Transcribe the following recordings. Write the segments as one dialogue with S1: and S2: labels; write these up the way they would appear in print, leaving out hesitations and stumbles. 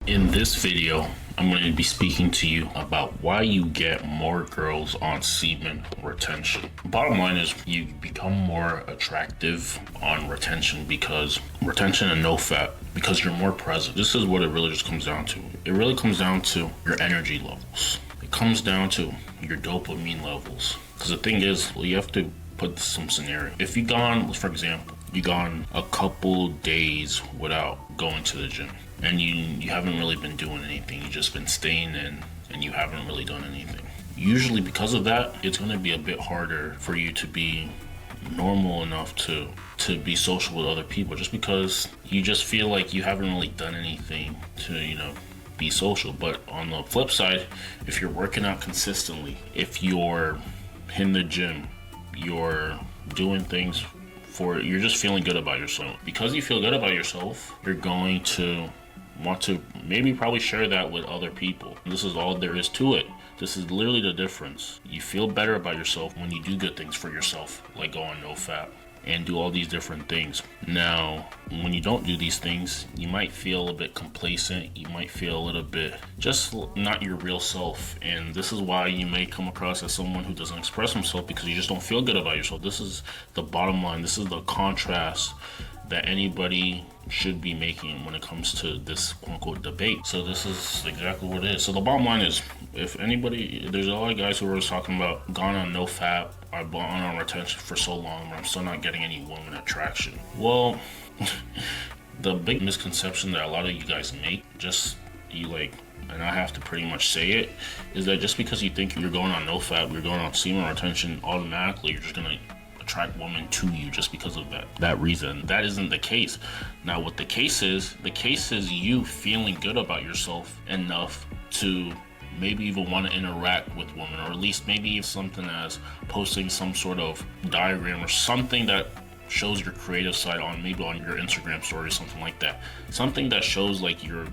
S1: In this video, I'm going to be speaking to you about why you get more girls on semen retention. Bottom line is you become more attractive on retention and no fat, because you're more present. This is what it really just comes down to. It really comes down to your energy levels. It comes down to your dopamine levels. Because the thing is, you have to put some scenario. If you gone, for example, you gone a couple days without going to the gym, and you haven't really been doing anything, you've just been staying in and you haven't really done anything. Usually because of that, it's going to be a bit harder for you to be normal enough to be social with other people, just because you just feel like you haven't really done anything to, be social. But on the flip side, if you're working out consistently, if you're in the gym, you're doing things you're just feeling good about yourself. Because you feel good about yourself, you're going to want to probably share that with other people. This is all there is to it. This is literally the difference. You feel better about yourself when you do good things for yourself, like go on no fat and do all these different things. Now, when you don't do these things, you might feel a bit complacent. You might feel a little bit just not your real self. And this is why you may come across as someone who doesn't express himself, because you just don't feel good about yourself. This is the bottom line. This is the contrast that anybody should be making when it comes to this quote-unquote debate. So this is exactly what it is. So the bottom line is, there's a lot of guys who are talking about gone on no fat, I've gone on retention for so long, but I'm still not getting any woman attraction. Well, the big misconception that a lot of you guys make, and I have to pretty much say it, is that just because you think you're going on no fat, you're going on semen retention, automatically you're just gonna attract women to you just because of that reason. That isn't the case. Now, what the case is you feeling good about yourself enough to maybe even want to interact with women, or at least maybe something as posting some sort of diagram or something that shows your creative side on your Instagram story or something like that. Something that shows like you're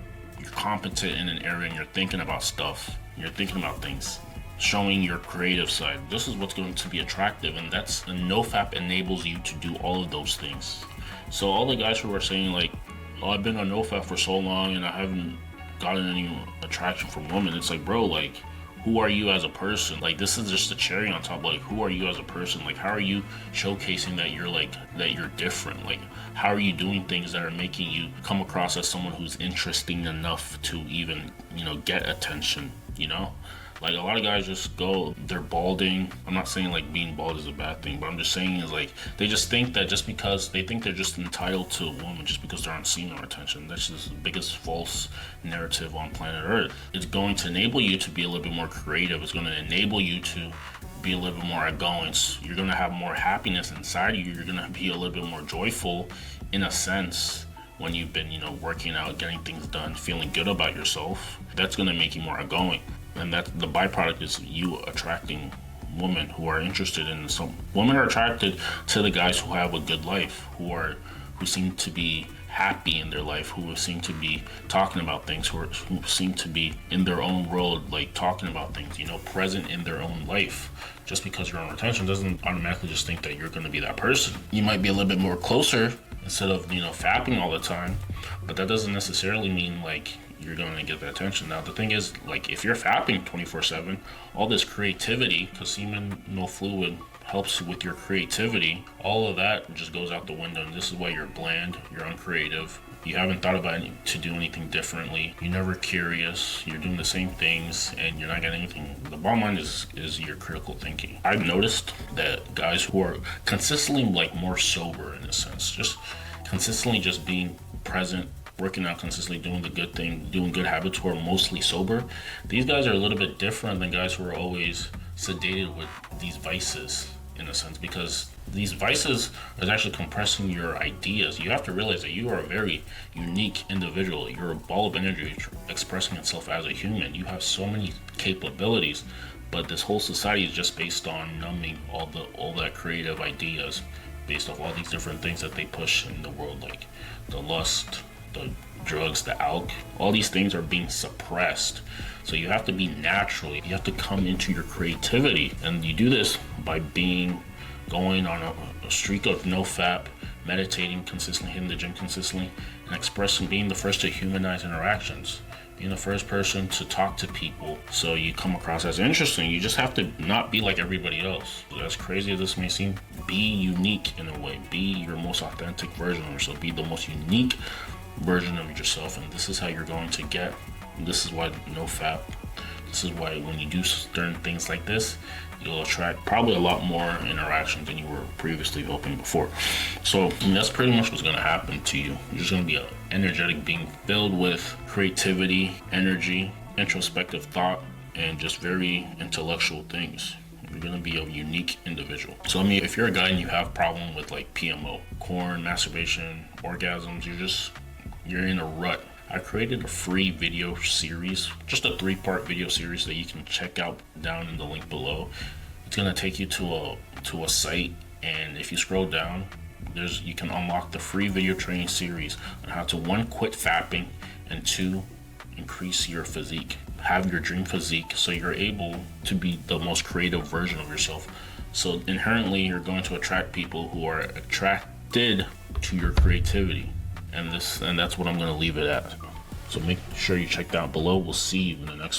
S1: competent in an area and you're thinking about stuff, you're thinking about things, showing your creative side. This is what's going to be attractive, and NoFap enables you to do all of those things. So all the guys who are saying like, oh, I've been on NoFap for so long and I haven't gotten any attraction from women, it's like, bro, like, who are you as a person? Like, this is just a cherry on top. Like, who are you as a person? Like, how are you showcasing that you're different? Like, how are you doing things that are making you come across as someone who's interesting enough to even, get attention, Like, a lot of guys just they're balding. I'm not saying like being bald is a bad thing, but I'm just saying is like, they just think that just because they think they're just entitled to a woman just because they're on semen retention. That's just the biggest false narrative on planet Earth. It's going to enable you to be a little bit more creative. It's going to enable you to be a little bit more outgoing. You're going to have more happiness inside you. You're going to be a little bit more joyful in a sense when you've been, working out, getting things done, feeling good about yourself. That's going to make you more outgoing. And that the byproduct is you attracting women who are interested in some. Women are attracted to the guys who have a good life, who seem to be happy in their life, who seem to be talking about things, who seem to be in their own world, like talking about things, present in their own life. Just because you're on retention doesn't automatically just think that you're going to be that person. You might be a little bit more closer instead of, fapping all the time, but that doesn't necessarily mean like you're going to get that attention. Now, the thing is, like, if you're fapping 24/7, all this creativity, because semen, no fluid, helps with your creativity, all of that just goes out the window. And this is why you're bland, you're uncreative, you haven't thought about to do anything differently, you're never curious, you're doing the same things, and you're not getting anything. The bottom line is your critical thinking. I've noticed that guys who are consistently like more sober in a sense, just consistently just being present, working out consistently, doing the good thing, doing good habits, who are mostly sober, these guys are a little bit different than guys who are always sedated with these vices, in a sense, because these vices is actually compressing your ideas. You have to realize that you are a very unique individual. You're a ball of energy expressing itself as a human. You have so many capabilities, but this whole society is just based on numbing all that creative ideas based off all these different things that they push in the world, like the lust, the drugs, the alcohol. All these things are being suppressed. So you have to be natural. You have to come into your creativity, and you do this by going on a streak of no fap, meditating consistently, hitting the gym consistently, and expressing, being the first to humanize interactions. being the first person to talk to people so you come across as interesting. You just have to not be like everybody else. As crazy as this may seem, be unique in a way. Be your most authentic version of yourself. Be the most unique version of yourself, and this is how you're going to get. This is why no fap. This is why when you do certain things like this, you'll attract probably a lot more interaction than you were previously hoping before. So that's pretty much what's going to happen to you. You're just going to be an energetic being filled with creativity, energy, introspective thought, and just very intellectual things. You're going to be a unique individual. So I mean, if you're a guy and you have problem with like PMO, corn, masturbation, orgasms, you're in a rut. I created a free video series, just a 3-part video series that you can check out down in the link below. It's gonna take you to a site, and if you scroll down, you can unlock the free video training series on how to 1, quit fapping, and 2, increase your physique. Have your dream physique so you're able to be the most creative version of yourself. So inherently, you're going to attract people who are attracted to your creativity. And that's what I'm going to leave it at. So make sure you check down below. We'll see you in the next one.